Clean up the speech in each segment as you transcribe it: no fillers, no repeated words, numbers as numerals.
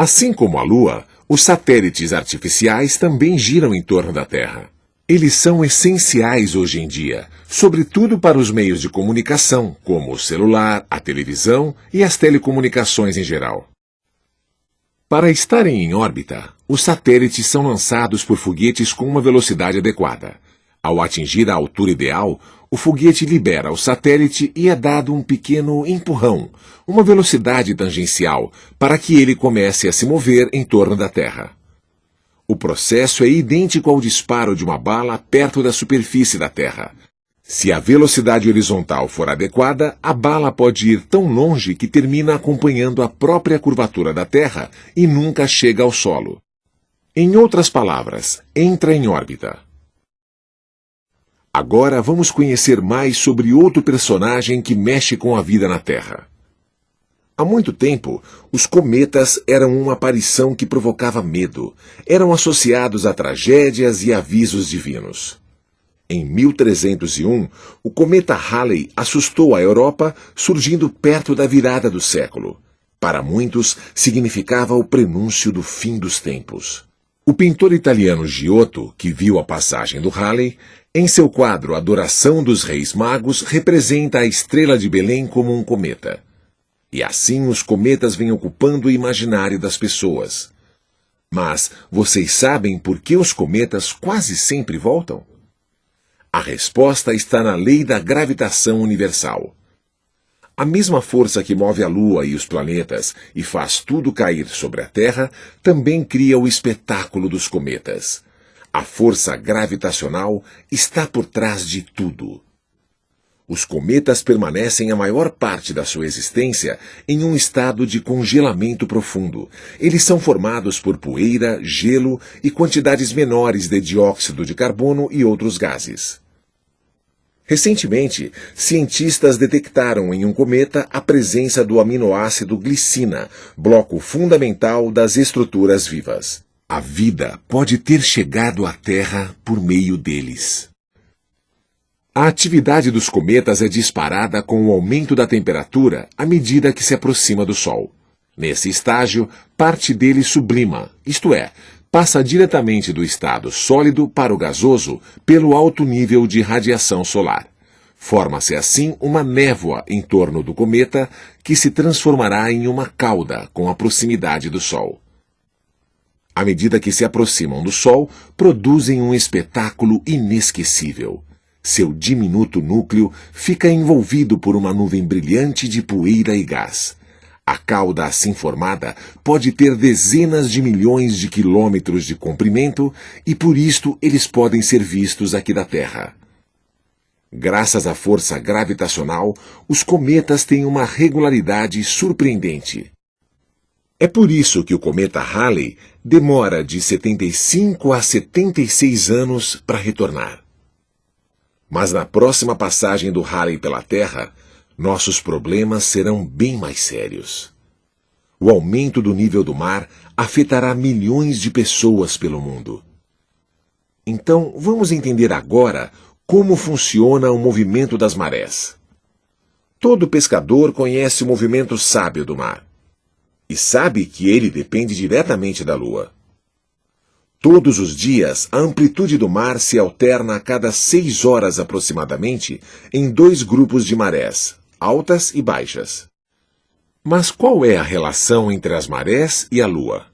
Assim como a Lua, os satélites artificiais também giram em torno da Terra. Eles são essenciais hoje em dia, sobretudo para os meios de comunicação, como o celular, a televisão e as telecomunicações em geral. Para estarem em órbita, os satélites são lançados por foguetes com uma velocidade adequada. Ao atingir a altura ideal, o foguete libera o satélite e é dado um pequeno empurrão, uma velocidade tangencial, para que ele comece a se mover em torno da Terra. O processo é idêntico ao disparo de uma bala perto da superfície da Terra. Se a velocidade horizontal for adequada, a bala pode ir tão longe que termina acompanhando a própria curvatura da Terra e nunca chega ao solo. Em outras palavras, entra em órbita. Agora vamos conhecer mais sobre outro personagem que mexe com a vida na Terra. Há muito tempo, os cometas eram uma aparição que provocava medo. Eram associados a tragédias e avisos divinos. Em 1301, o cometa Halley assustou a Europa, surgindo perto da virada do século. Para muitos, significava o prenúncio do fim dos tempos. O pintor italiano Giotto, que viu a passagem do Halley, em seu quadro Adoração dos Reis Magos, representa a estrela de Belém como um cometa. E assim os cometas vêm ocupando o imaginário das pessoas. Mas vocês sabem por que os cometas quase sempre voltam? A resposta está na lei da gravitação universal. A mesma força que move a Lua e os planetas e faz tudo cair sobre a Terra também cria o espetáculo dos cometas. A força gravitacional está por trás de tudo. Os cometas permanecem a maior parte da sua existência em um estado de congelamento profundo. Eles são formados por poeira, gelo e quantidades menores de dióxido de carbono e outros gases. Recentemente, cientistas detectaram em um cometa a presença do aminoácido glicina, bloco fundamental das estruturas vivas. A vida pode ter chegado à Terra por meio deles. A atividade dos cometas é disparada com o aumento da temperatura à medida que se aproxima do Sol. Nesse estágio, parte dele sublima, isto é, passa diretamente do estado sólido para o gasoso pelo alto nível de radiação solar. Forma-se assim uma névoa em torno do cometa que se transformará em uma cauda com a proximidade do Sol. À medida que se aproximam do Sol, produzem um espetáculo inesquecível. Seu diminuto núcleo fica envolvido por uma nuvem brilhante de poeira e gás. A cauda assim formada pode ter dezenas de milhões de quilômetros de comprimento e por isto eles podem ser vistos aqui da Terra. Graças à força gravitacional, os cometas têm uma regularidade surpreendente. É por isso que o cometa Halley demora de 75 a 76 anos para retornar. Mas na próxima passagem do Halley pela Terra, nossos problemas serão bem mais sérios. O aumento do nível do mar afetará milhões de pessoas pelo mundo. Então, vamos entender agora como funciona o movimento das marés. Todo pescador conhece o movimento sábio do mar e sabe que ele depende diretamente da Lua. Todos os dias, a amplitude do mar se alterna a cada 6 horas aproximadamente em 2 grupos de marés, altas e baixas. Mas qual é a relação entre as marés e a Lua?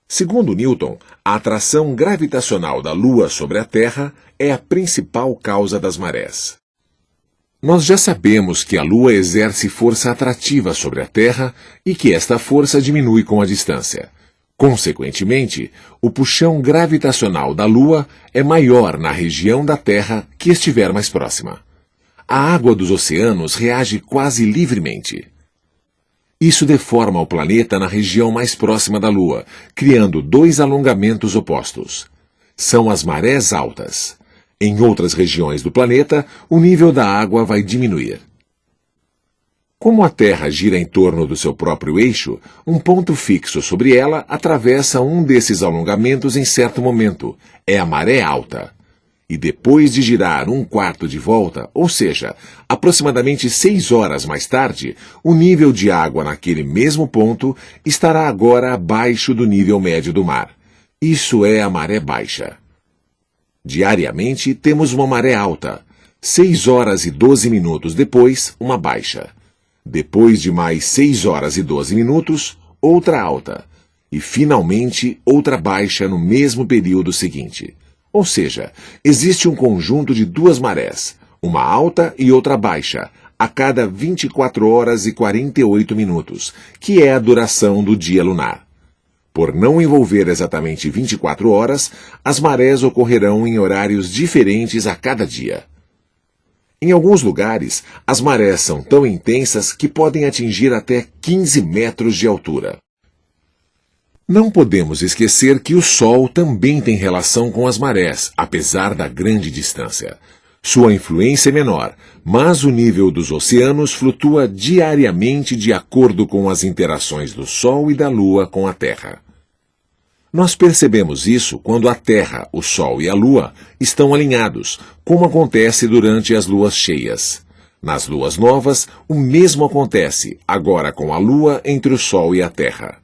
Segundo Newton, a atração gravitacional da Lua sobre a Terra é a principal causa das marés. Nós já sabemos que a Lua exerce força atrativa sobre a Terra e que esta força diminui com a distância. Consequentemente, o puxão gravitacional da Lua é maior na região da Terra que estiver mais próxima. A água dos oceanos reage quase livremente. Isso deforma o planeta na região mais próxima da Lua, criando 2 alongamentos opostos. São as marés altas. Em outras regiões do planeta, o nível da água vai diminuir. Como a Terra gira em torno do seu próprio eixo, um ponto fixo sobre ela atravessa um desses alongamentos em certo momento. É a maré alta. e depois de girar um quarto de volta, ou seja, aproximadamente 6 horas mais tarde, o nível de água naquele mesmo ponto estará agora abaixo do nível médio do mar. Isso é a maré baixa. Diariamente temos uma maré alta. 6 horas e 12 minutos depois, uma baixa. Depois de mais 6 horas e 12 minutos, outra alta. E, finalmente, outra baixa no mesmo período seguinte. Ou seja, existe um conjunto de duas marés, uma alta e outra baixa, a cada 24 horas e 48 minutos, que é a duração do dia lunar. Por não envolver exatamente 24 horas, as marés ocorrerão em horários diferentes a cada dia. Em alguns lugares, as marés são tão intensas que podem atingir até 15 metros de altura. Não podemos esquecer que o Sol também tem relação com as marés, apesar da grande distância. Sua influência é menor, mas o nível dos oceanos flutua diariamente de acordo com as interações do Sol e da Lua com a Terra. Nós percebemos isso quando a Terra, o Sol e a Lua estão alinhados, como acontece durante as luas cheias. Nas luas novas, o mesmo acontece, agora com a Lua entre o Sol e a Terra.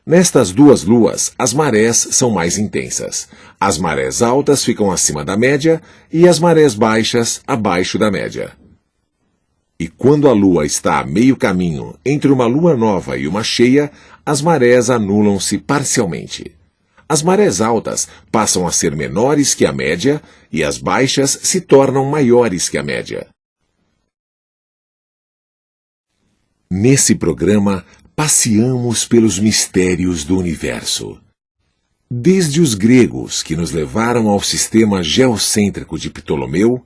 Nestas duas luas, as marés são mais intensas. As marés altas ficam acima da média e as marés baixas abaixo da média. E quando a Lua está a meio caminho entre uma lua nova e uma cheia, as marés anulam-se parcialmente. As marés altas passam a ser menores que a média e as baixas se tornam maiores que a média. Nesse programa, passeamos pelos mistérios do universo. Desde os gregos, que nos levaram ao sistema geocêntrico de Ptolomeu,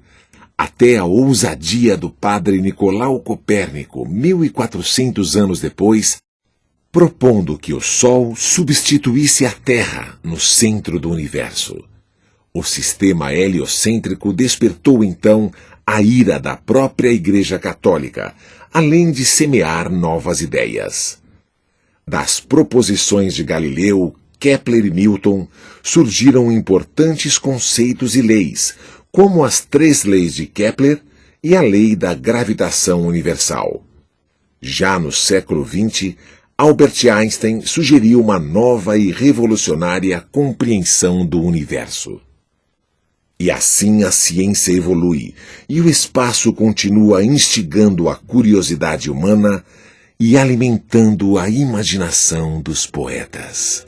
até a ousadia do padre Nicolau Copérnico, 1400 anos depois, propondo que o Sol substituísse a Terra no centro do universo. O sistema heliocêntrico despertou então a ira da própria Igreja Católica, além de semear novas ideias. Das proposições de Galileu, Kepler e Newton, surgiram importantes conceitos e leis, como as 3 leis de Kepler e a lei da gravitação universal. Já no século XX, Albert Einstein sugeriu uma nova e revolucionária compreensão do universo. E assim a ciência evolui, e o espaço continua instigando a curiosidade humana e alimentando a imaginação dos poetas.